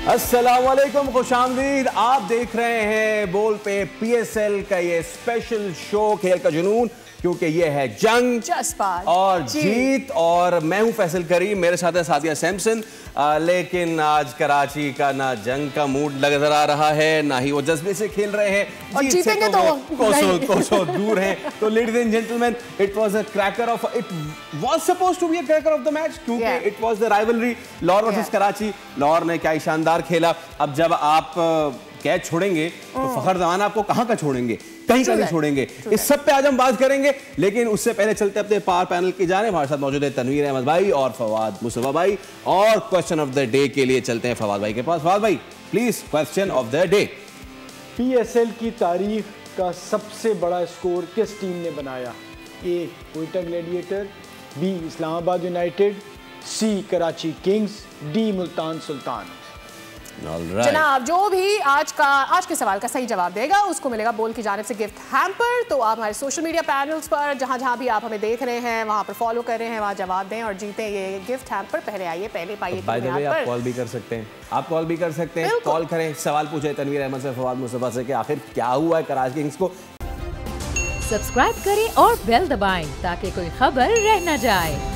अस्सलामुअलैकुम, खुशामदीद। आप देख रहे हैं बोल पे पीएसएल का ये स्पेशल शो खेल का जुनून, क्योंकि ये है जंग और जीत। और मैं हूं फैसल करीम, मेरे साथ है सादिया सैमसन। लेकिन आज कराची का ना जंग का मूड नजर आ रहा है, ना ही वो जज्बे से खेल रहे हैं। और जीत से तो कोसों दूर हैं। तो ladies and gentleman, it was a cracker of it was supposed to be a cracker of the match, क्योंकि it was the rivalry Lahore versus Karachi. Lahore ने क्या ही शानदार खेला। अब जब आप कैच छोड़ेंगे तो फखर जमान आपको कहां का छोड़ेंगे, कहीं का नहीं छोड़ेंगे। इस सब पे आज हम बात करेंगे, लेकिन उससे पहले चलते अपने पावर पैनल की जाने। हमारे साथ मौजूद है तनवीर अहमद भाई और फवाद मुस्तफा भाई, और क्वेश्चन ऑफ द डे के लिए चलते हैं फवाद भाई के पास। फवाद भाई please, question of the day. PSL की तारीख का सबसे बड़ा स्कोर किस टीम ने बनाया? A Quetta gladiator, B Islamabad united, C Karachi kings, D Multan Sultan. जनाब, जो भी आज के सवाल का सही जवाब देगा उसको मिलेगा बोल की जानिब से गिफ्ट हैम्पर। तो आप हमारे सोशल मीडिया पैनल्स पर जहां भी आप हमें देख रहे हैं, वहां पर फॉलो कर रहे हैं, वहां जवाब दें और जीतें ये गिफ्ट हैम्पर। पहले आइए, पहले पाइए। बाय द वे, आप कॉल भी कर सकते हैं, कॉल करें, सवाल पूछे तनवीर अहमद से, फवाद मुस्तफा से कि आखिर क्या हुआ है कराची किंग्स को। सब्सक्राइब करें और बेल दबाएं ताकि कोई खबर रह न जाए।